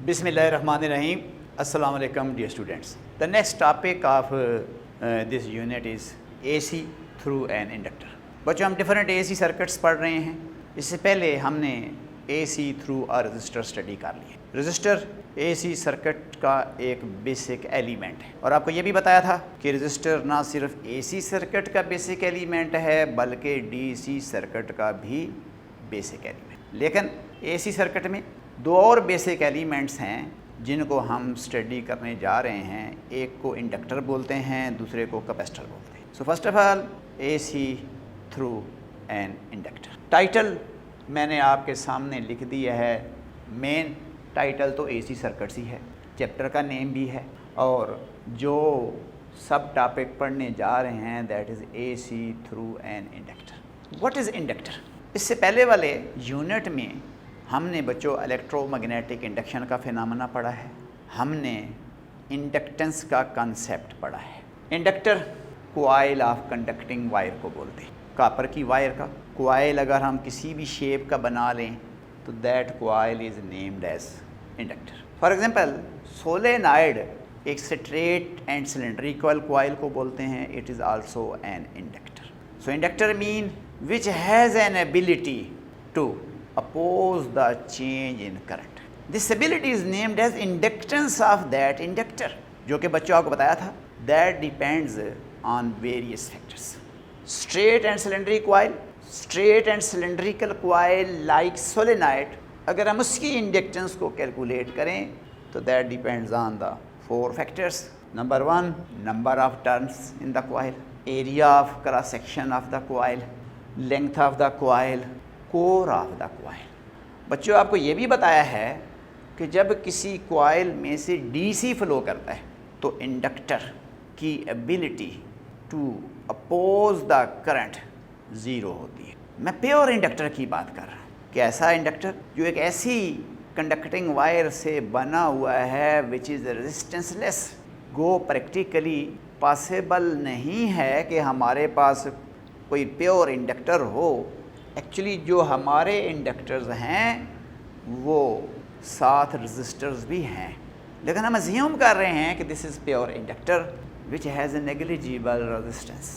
Bismillahirrahmanirrahim. Assalamu alaikum dear students. The next topic of this unit is AC through an inductor. बच्चों हम different AC circuits पढ़ रहे हैं. इससे पहले हमने AC through a resistor study कर लिए. रजिस्टर AC सर्किट का एक बेसिक एलिमेंट है और आपको ये भी बताया था कि रजिस्टर ना सिर्फ AC सर्किट का बेसिक एलिमेंट है बल्कि DC सर्किट का भी बेसिक एलिमेंट. लेकिन AC सर्किट में दो और बेसिक एलिमेंट्स हैं जिनको हम स्टडी करने जा रहे हैं. एक को इंडक्टर बोलते हैं, दूसरे को कैपेसिटर बोलते हैं. So first of all AC through an inductor. Title मैंने आपके सामने लिख दिया है. मेन टाइटल तो AC सर्किट्स ही है, चैप्टर का नेम भी है और जो सब टॉपिक पढ़ने जा रहे हैं that is AC through an inductor. What is inductor? इससे पहले वाले यूनिट में हमने बच्चों इलेक्ट्रोमैग्नेटिक इंडक्शन का फिनोमेना पढ़ा है, हमने इंडक्टेंस का कंसेप्ट पढ़ा है. Inductor coil of conducting wire को बोलते हैं. कॉपर की वायर का कॉइल अगर हम किसी भी शेप का बना लें तो that coil is named as inductor. For example solenoid एक स्ट्रेट एंड सिलेंड्रिकल कॉइल को बोलते हैं. It is also an inductor. So inductor mean which has an ability to oppose the change in current. This ability is named as inductance of that inductor, जो कि बच्चों आपको बताया था. That depends on various factors. Straight and cylindrical coil like solenoid, अगर हम उसकी inductance को कैलकुलेट करें तो that depends on the four factors. Number one, number of turns in the coil, area of cross section of the coil, length of the coil, core of the coil. बच्चों आपको ये भी बताया है कि जब किसी कॉइल में से DC फ्लो करता है तो इंडक्टर की ability to oppose the current zero होती है. मैं प्योर इंडक्टर की बात कर रहा हूँ कि ऐसा इंडक्टर जो एक ऐसी कंडक्टिंग वायर से बना हुआ है which is resistanceless. Go practically possible नहीं है कि हमारे पास कोई प्योर इंडक्टर हो. एक्चुअली जो हमारे इंडक्टर्स हैं वो 7 रजिस्टर्स भी हैं, लेकिन हम अज्यूम कर रहे हैं कि this is pure inductor which has a negligible resistance.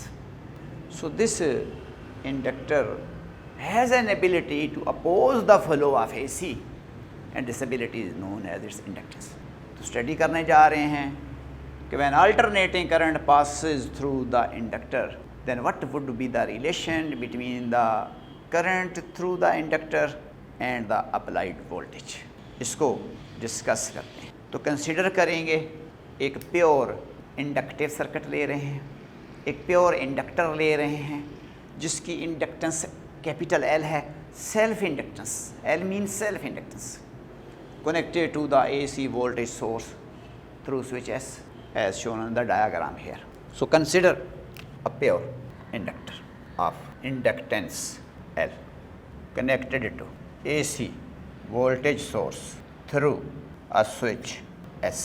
So this inductor has an ability to oppose the flow of AC and this ability is known as its inductance. तो study करने जा रहे हैं कि when alternating current passes through the inductor then what would be the relation between the current through the inductor and the applied voltage. इसको discuss करते हैं. तो कंसिडर करेंगे एक प्योर इंडक्टिव सर्किट ले रहे हैं, एक प्योर इंडक्टर ले रहे हैं जिसकी इंडक्टेंस कैपिटल L है. Self inductance, L mean self inductance, connected to the AC voltage source through switch S as shown in the diagram here. So consider a pure inductor of inductance L connected to AC voltage source through a switch S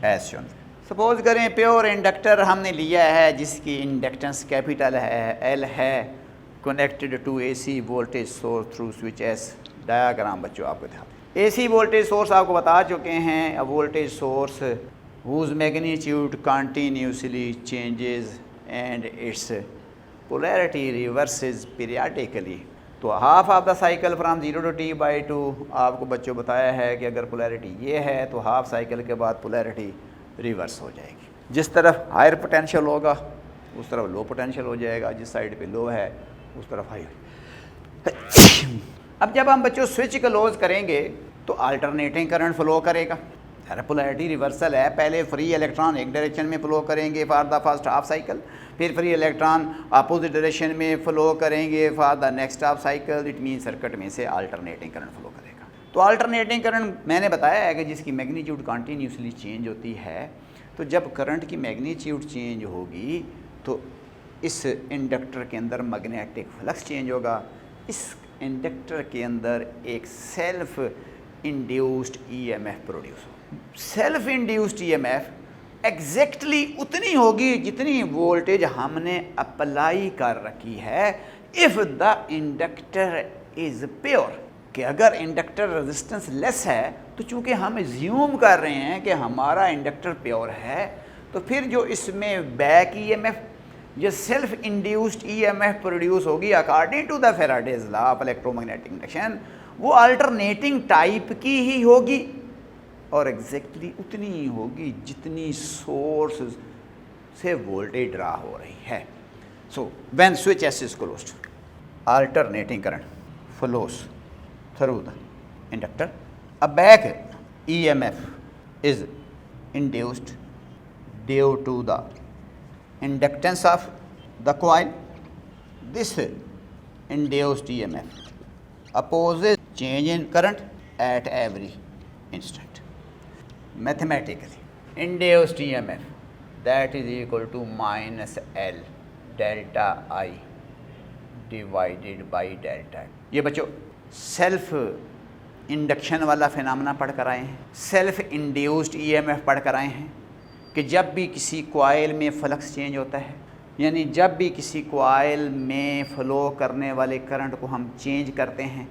as shown. Suppose करें pure inductor हमने लिया है जिसकी inductance capital है L है, connected to AC voltage source through switch S. Diagram बच्चों आपको ध्यान. AC वोल्टेज सोर्स आपको बता चुके हैं, a voltage source whose magnitude continuously changes and its polarity reverses periodically. तो half of the cycle from 0 to T/2 आपको बच्चों बताया है कि अगर पोलैरिटी ये है तो हाफ साइकिल के बाद पोलैरिटी रिवर्स हो जाएगी. जिस तरफ हायर पोटेंशियल होगा उस तरफ लो पोटेंशियल हो जाएगा, जिस साइड पे लो है उस तरफ हाई. अब जब हम बच्चों स्विच क्लोज करेंगे तो अल्टरनेटिंग करंट फ्लो करेगा. पोलैरिटी रिवर्सल है. पहले फ्री इलेक्ट्रॉन एक डायरेक्शन में फ्लो करेंगे for the first half cycle, फिर फ्री इलेक्ट्रॉन अपोजिट डायरेक्शन में फ्लो करेंगे for the next half cycle. It mean circuit में से अल्टरनेटिंग करंट फ्लो करेगा. तो अल्टरनेटिंग करंट मैंने बताया है कि जिसकी मैग्नीट्यूड कॉन्टीन्यूसली चेंज होती है. तो जब करंट की मैग्नीट्यूड चेंज होगी तो इस इंडक्टर के अंदर मैग्नेटिक फ्लक्स चेंज होगा. इस इंडक्टर के अंदर एक सेल्फ इंड्यूस्ड EMF प्रोड्यूस होगा. सेल्फ इंड्यूस्ड EMF एग्जैक्टली उतनी होगी जितनी वोल्टेज हमने अप्लाई कर रखी है if the inductor is pure. कि अगर इंडक्टर रेजिस्टेंस लेस है तो चूंकि हम एज्यूम कर रहे हैं कि हमारा इंडक्टर प्योर है, तो फिर जो इसमें बैक ईएमएफ जो सेल्फ इंड्यूस्ड ईएमएफ प्रोड्यूस होगी according to the Faraday's law of electromagnetic induction, वो अल्टरनेटिंग टाइप की ही होगी और एग्जैक्टली उतनी ही होगी जितनी सोर्स से वोल्टेज ड्रा हो रही है। So when switch S is closed, alternating current flows through the inductor. A back EMF is induced due to the inductance of the coil. This induced EMF opposes change in current at every instant. Mathematically, induced EMF that is equal to minus L delta I divided by delta. ये बच्चों self induction वाला phenomena पढ़ कर आए हैं, self induced EMF पढ़ कर आए हैं कि जब भी किसी कॉइल में फ्लक्स चेंज होता है, यानी जब भी किसी कॉइल में फ़्लो करने वाले करंट को हम चेंज करते हैं,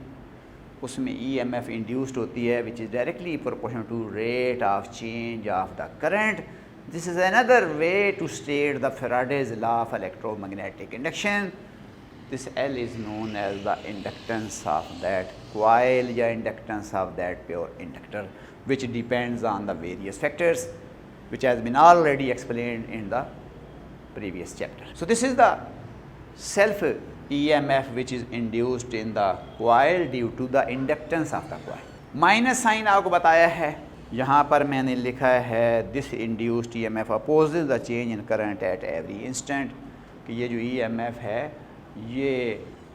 उसमें ईएमएफ इंड्यूस्ड होती है which is directly proportional to rate of change of the current. This is another way to state the Faraday's law of electromagnetic induction. This L is known as the inductance of that coil या inductance of that pure inductor, which depends on the various factors which has been already explained in the previous chapter. So this is the self EMF which is induced in the coil due to the inductance of the coil. Minus sign आपको बताया है, यहाँ पर मैंने लिखा है this induced EMF opposes the change in current at every instant, कि ये जो EMF है ये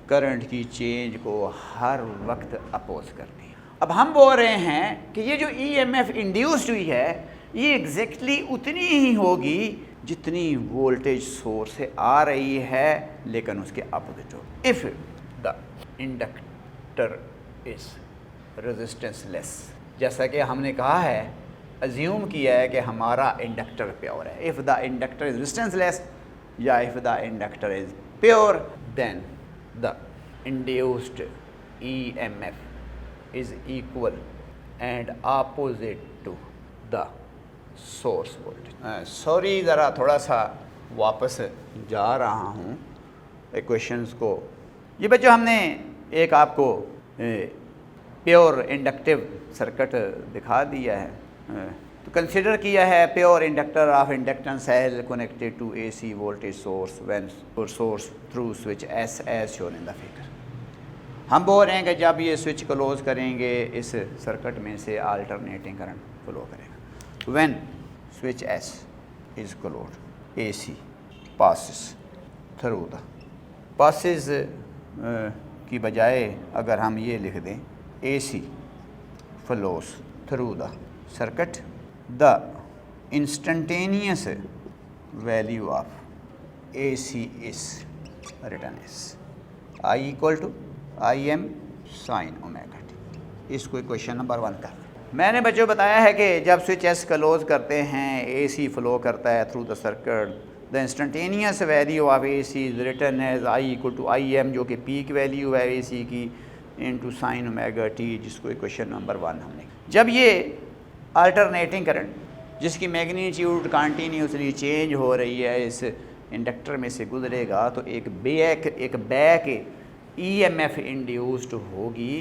करंट की चेंज को हर वक्त अपोज करती है। अब हम बोल रहे हैं कि ये जो ईएमएफ इंड्यूस्ड हुई है ये एग्जैक्टली उतनी ही होगी जितनी वोल्टेज सोर्स से आ रही है, लेकिन उसके अपोजिट हो। If the inductor is resistance less, जैसा कि हमने कहा है, अज्यूम किया है कि हमारा इंडक्टर प्योर है। If the inductor is resistance less या if the inductor is pure, then the induced EMF is equal and opposite to the source voltage. Sorry ज़रा थोड़ा सा वापस जा रहा हूँ इक्वेशंस को। ये बच्चों हमने एक आपको प्योर इंडक्टिव सर्किट दिखा दिया है, तो कंसिडर किया है pure inductor of inductance cell connected to AC voltage source when source through switch S as shown in the figure. हम बोल रहे हैं कि जब ये स्विच क्लोज करेंगे इस सर्किट में से अल्टरनेटिंग करंट फ्लो करेगा। When switch S is closed AC passes through the, passes की बजाय अगर हम ये लिख दें AC flows through the circuit, the instantaneous value of AC is written as I equal to Im sin omega t। इसको question number 1 का मैंने बच्चों बताया है कि जब स्विच एस क्लोज करते हैं AC फ्लो करता है through the circuit, the instantaneous value of AC is written as I equal to Im, जो कि पीक वैल्यू है AC की, इनटू साइन ओमेगा टी, जिसको क्वेश्चन नंबर 1 हमने। जब ये अल्टरनेटिंग करंट जिसकी मैग्नीट्यूड कंटिन्यूसली चेंज हो रही है इस इंडक्टर में से गुजरेगा, तो एक बैक ईएमएफ इंड्यूस्ड होगी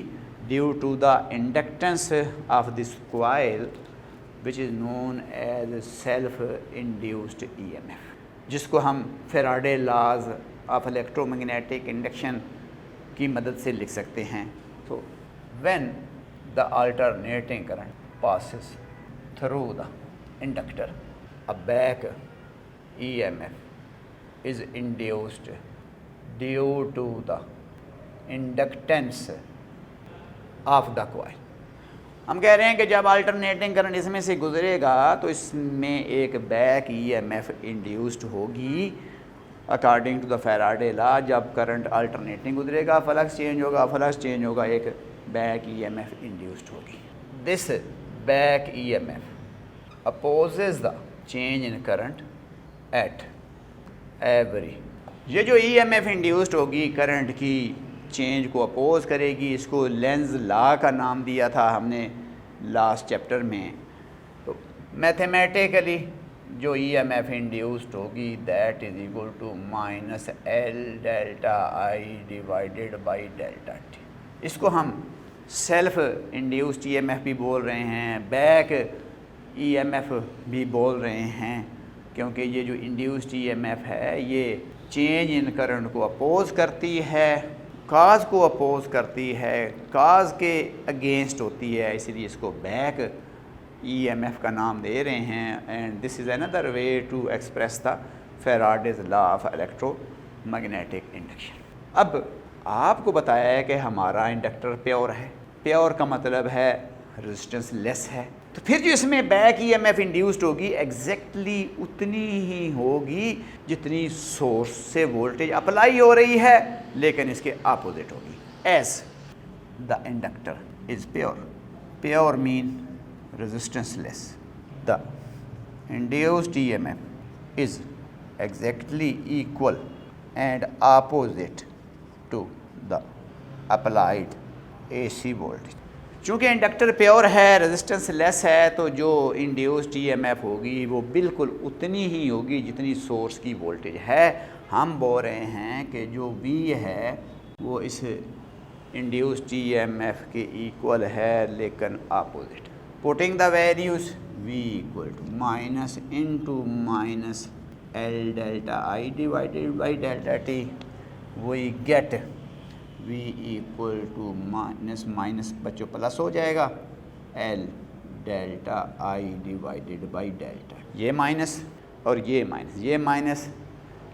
due to the inductance of this coil which is known as self induced EMF, जिसको हम Faraday laws of electromagnetic induction की मदद से लिख सकते हैं। तो when the alternating current passes through the inductor, a back EMF is induced due to the inductance of the coil। हम कह रहे हैं कि जब अल्टरनेटिंग करंट इसमें से गुजरेगा तो इसमें एक बैक ईएमएफ इंड्यूस्ड होगी according to the Faraday law. जब करंट अल्टरनेटिंग गुजरेगा फ्लक्स चेंज होगा, फ्लक्स चेंज होगा, एक बैक ईएमएफ इंड्यूस्ड होगी। This back EMF opposes the change in current at every, ये जो EMF इंड्यूस्ड होगी करंट की चेंज को अपोज करेगी। इसको लेंज लॉ का नाम दिया था हमने लास्ट चैप्टर में। तो मैथमेटिकली जो EMF इंड्यूस्ड होगी that is equal to minus L delta I divided by delta T। इसको हम सेल्फ इंड्यूस्ड EMF भी बोल रहे हैं, बैक EMF भी बोल रहे हैं, क्योंकि ये जो इंड्यूस्ड EMF है ये चेंज इन करंट को अपोज करती है, काज को अपोज करती है, काज के अगेंस्ट होती है, इसलिए इसको बैक EMF का नाम दे रहे हैं। And this is another way to express the Faraday's law of electromagnetic induction. अब आपको बताया है कि हमारा इंडक्टर प्योर है। प्योर का मतलब है रेजिस्टेंस लेस है, तो फिर जो इसमें बैक EMF इंड्यूस्ड होगी एग्जैक्टली उतनी ही होगी जितनी सोर्स से वोल्टेज अप्लाई हो रही है, लेकिन इसके अपोजिट होगी। As the inductor is pure, pure mean resistance less, the induced EMF is exactly equal and opposite to the applied AC voltage. चूँकि इंडक्टर प्योर है, रेजिस्टेंस लेस है, तो जो इंड्यूस्ड EMF होगी वो बिल्कुल उतनी ही होगी जितनी सोर्स की वोल्टेज है। हम बोल रहे हैं कि जो V है वो इस इंड्यूस्ड EMF के इक्वल है लेकिन opposite. Putting the values V equal to minus into minus L delta I divided by delta T, we get V equal to minus minus बच्चों प्लस हो जाएगा L delta I divided by delta. ये minus और ये minus, ये minus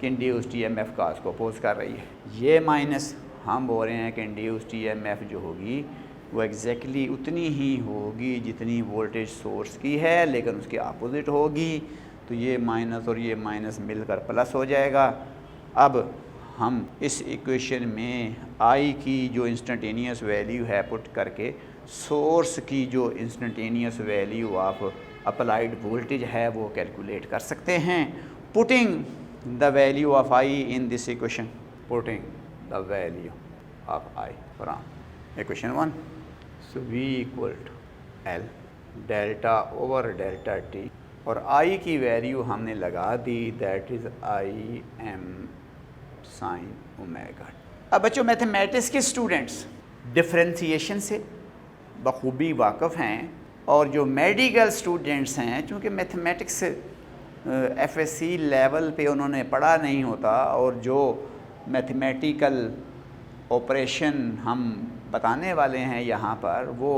कि induced EMF का उसको अपोज कर रही है, ये माइनस हम बोल रहे हैं कि इंड्यूस्ड EMF जो होगी वो एग्जैक्टली उतनी ही होगी जितनी वोल्टेज सोर्स की है, लेकिन उसके अपोजिट होगी। तो ये माइनस और ये माइनस मिलकर प्लस हो जाएगा। अब हम इस इक्वेशन में I की जो इंस्टेंटेनियस वैल्यू है पुट करके सोर्स की जो instantaneous value of applied voltage है वो कैलकुलेट कर सकते हैं। Putting the value of I in this equation, putting the value of I from equation 1, so V equal to L delta over delta T, और I की वैल्यू हमने लगा दी that is IM sine omega. अब बच्चों मैथमेटिक्स के students differentiation से बखूबी वाक़फ़ हैं, और जो मेडिकल स्टूडेंट्स हैं चूँकि मैथमेटिक्स FSC लेवल पे उन्होंने पढ़ा नहीं होता, और जो मैथमेटिकल ऑपरेशन हम बताने वाले हैं यहाँ पर वो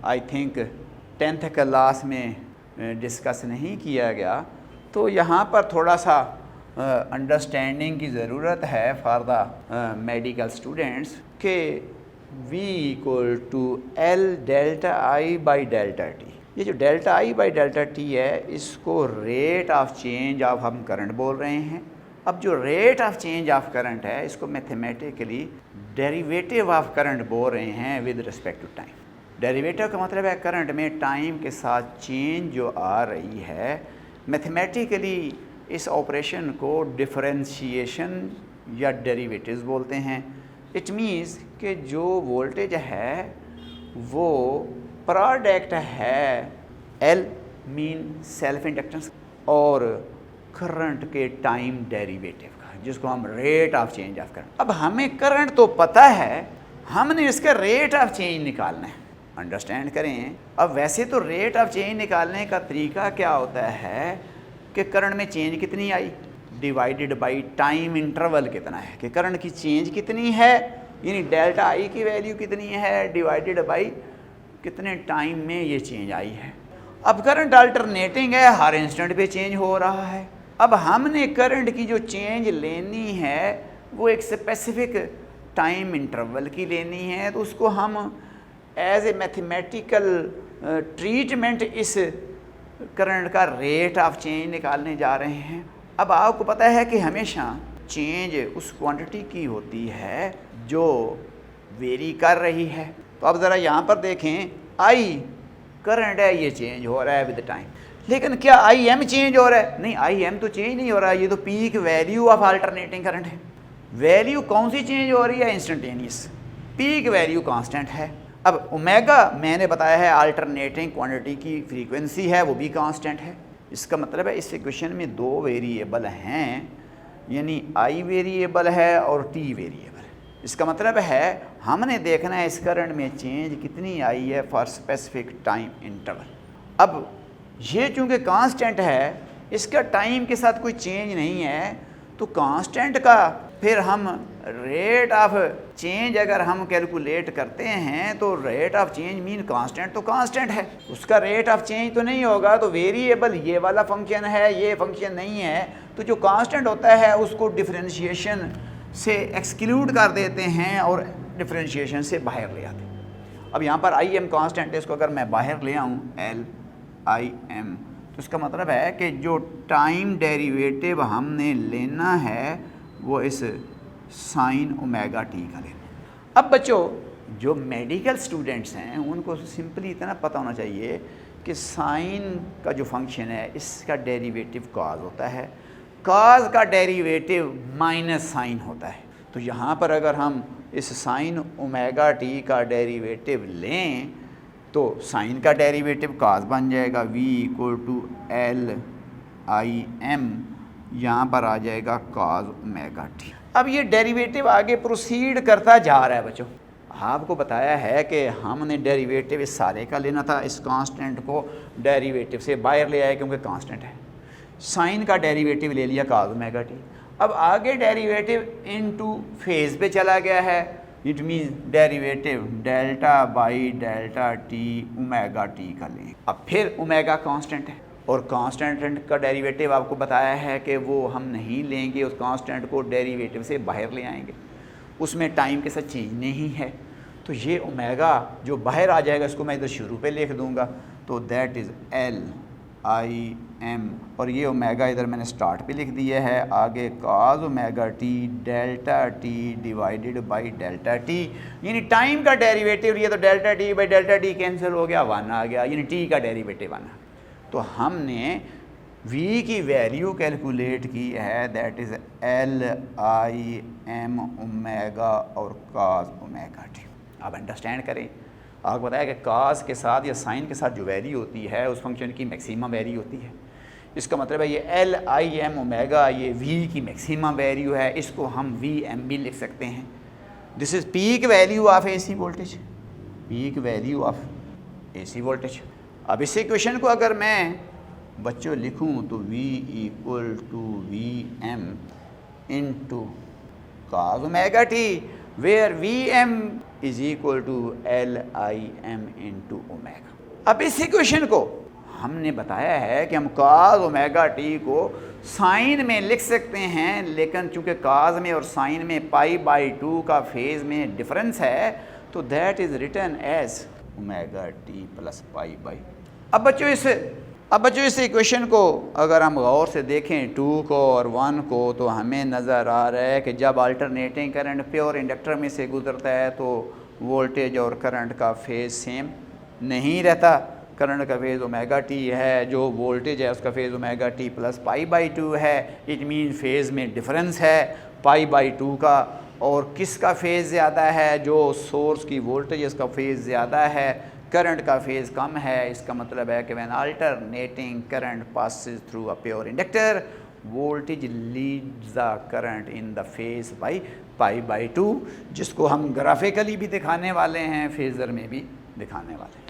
आई थिंक 10th क्लास में डिस्कस नहीं किया गया। तो यहाँ पर थोड़ा सा अंडरस्टैंडिंग की ज़रूरत है फॉर द मेडिकल स्टूडेंट्स के V equal to L delta I by delta T। ये जो delta I by delta T है इसको रेट ऑफ चेंज ऑफ हम करंट बोल रहे हैं। अब जो rate of change of current है इसको मैथमेटिकली डेरिवेटिव ऑफ करंट बोल रहे हैं with respect to time. Derivative का मतलब है करंट में टाइम के साथ चेंज जो आ रही है। मैथमेटिकली इस ऑपरेशन को डिफरेंशिएशन या डेरिवेटिव्स बोलते हैं। इट मीन्स कि जो वोल्टेज है वो प्रोडक्ट है L मीन सेल्फ इंडक्टेंस और करंट के टाइम डेरिवेटिव का, जिसको हम rate of change of current. अब हमें करंट तो पता है, हमने इसका रेट ऑफ चेंज निकालना है। अंडरस्टैंड करें। अब वैसे तो रेट ऑफ चेंज निकालने का तरीका क्या होता है कि करंट में चेंज कितनी I divided by time interval कितना है, कि करंट की चेंज कितनी है यानी डेल्टा I की वैल्यू कितनी है डिवाइडेड बाई कितने टाइम में ये चेंज आई है। अब करंट अल्टरनेटिंग है, हर इंस्टेंट पे चेंज हो रहा है। अब हमने करंट की जो चेंज लेनी है वो एक स्पेसिफिक टाइम इंटरवल की लेनी है, तो उसको हम एज ए मैथमेटिकल ट्रीटमेंट इस करंट का रेट ऑफ चेंज निकालने जा रहे हैं। अब आपको पता है कि हमेशा चेंज उस क्वांटिटी की होती है जो वेरी कर रही है। तो अब ज़रा यहाँ पर देखें, I करंट है, ये चेंज हो रहा है विद टाइम, लेकिन क्या IM चेंज हो रहा है? नहीं, IM तो चेंज नहीं हो रहा है, ये तो peak value of alternating current है। वैल्यू कौन सी चेंज हो रही है? इंस्टेंटेनियस। पीक वैल्यू कांस्टेंट है। अब ओमेगा मैंने बताया है अल्टरनेटिंग क्वांटिटी की फ्रीक्वेंसी है, वो भी कांस्टेंट है। इसका मतलब है इस इक्वेशन में दो वेरिएबल हैं, यानी आई वेरिएबल है और टी वेरिएबल। इसका मतलब है हमने देखना है इस करंट में चेंज कितनी आई है फॉर स्पेसिफिक टाइम इंटरवल। अब ये चूँकि कांस्टेंट है, इसका टाइम के साथ कोई चेंज नहीं है, तो कांस्टेंट का फिर हम रेट ऑफ चेंज अगर हम कैलकुलेट करते हैं तो rate of change mean constant तो कांस्टेंट है, उसका रेट ऑफ चेंज तो नहीं होगा। तो वेरिएबल ये वाला फंक्शन है, ये फंक्शन नहीं है, तो जो कांस्टेंट होता है उसको डिफरेंशिएशन से एक्सक्लूड कर देते हैं और डिफरेंशिएशन से बाहर ले आते हैं। अब यहाँ पर आई एम कांस्टेंट है, इसको अगर मैं बाहर ले आऊँ एल आई एम, तो इसका मतलब है कि जो टाइम डेरिवेटिव हमने लेना है वो इस साइन ओमेगा टी का लेना। अब बच्चों जो मेडिकल स्टूडेंट्स हैं उनको सिंपली इतना पता होना चाहिए कि साइन का जो फंक्शन है इसका डेरिवेटिव कॉज होता है, कॉज का डेरिवेटिव माइनस साइन होता है। तो यहाँ पर अगर हम इस साइन ओमेगा टी का डेरिवेटिव लें तो साइन का डेरिवेटिव कॉस बन जाएगा v equal to L I M, यहाँ पर आ जाएगा कॉस ओमेगा टी। अब ये डेरिवेटिव आगे प्रोसीड करता जा रहा है बच्चों। आपको बताया है कि हमने डेरिवेटिव इस सारे का लेना था, इस कांस्टेंट को डेरिवेटिव से बाहर ले आए क्योंकि कांस्टेंट है। साइन का डेरिवेटिव ले लिया कॉस ओमेगा टी। अब आगे डेरिवेटिव इनटू फेज पे चला गया है, it mean derivative delta by delta T omega T का लें। अब फिर ओमेगा कांस्टेंट है और कांस्टेंट का डेरिवेटिव आपको बताया है कि वो हम नहीं लेंगे, उस कांस्टेंट को डेरिवेटिव से बाहर ले आएंगे, उसमें टाइम के साथ चेंज नहीं है। तो ये ओमेगा जो बाहर आ जाएगा इसको मैं इधर शुरू पे लिख दूंगा, तो that is L I M, और ये ओमेगा इधर मैंने स्टार्ट पे लिख दिया है, आगे cos omega T delta T divided by delta T, यानी टाइम का डेरिवेटिव ये तो delta T by delta T cancel हो गया, 1 आ गया, यानी टी का डेरिवेटिव 1। तो हमने v की वैल्यू कैलकुलेट की है, that is L I M omega और कॉस ओमेगा टी। आप अंडरस्टैंड करें, आपको बताया कि कॉस के साथ या साइन के साथ जो वैल्यू होती है उस फंक्शन की मैक्सिमम वैल्यू होती है। इसका मतलब है ये एल आई एम ओमेगा ये v की मैक्सिमम वैल्यू है, इसको हम वी एम भी लिख सकते हैं। This is peak value of A C voltage, peak value of A C voltage. अब इस इक्वेशन को अगर मैं बच्चों लिखूं तो v equal to V M into cos omega T, where V M is equal to L I M into omega. अब इस इक्वेशन को हमने बताया है कि हम कॉस ओमेगा टी को साइन में लिख सकते हैं, लेकिन चूंकि कॉस में और साइन में पाई बाई 2 का फेज में डिफरेंस है, तो that is written as omega T plus pi by. अब बच्चों इस इक्वेशन को अगर हम गौर से देखें 2 को और 1 को, तो हमें नज़र आ रहा है कि जब अल्टरनेटिंग करंट प्योर इंडक्टर में से गुजरता है तो वोल्टेज और करंट का फेज़ सेम नहीं रहता। करंट का फेज़ ओमेगा टी है, जो वोल्टेज है उसका phase omega T plus pi by 2 है, इट मीन फेज़ में डिफरेंस है पाई बाई 2 का। और किसका फेज़ ज़्यादा है? जो सोर्स की वोल्टेज है उसका फेज़ ज़्यादा है, करंट का फेज़ कम है। इसका मतलब है कि when alternating current passes through a pure inductor, voltage leads the current in the phase by pi by 2, जिसको हम ग्राफिकली भी दिखाने वाले हैं, फेज़र में भी दिखाने वाले हैं।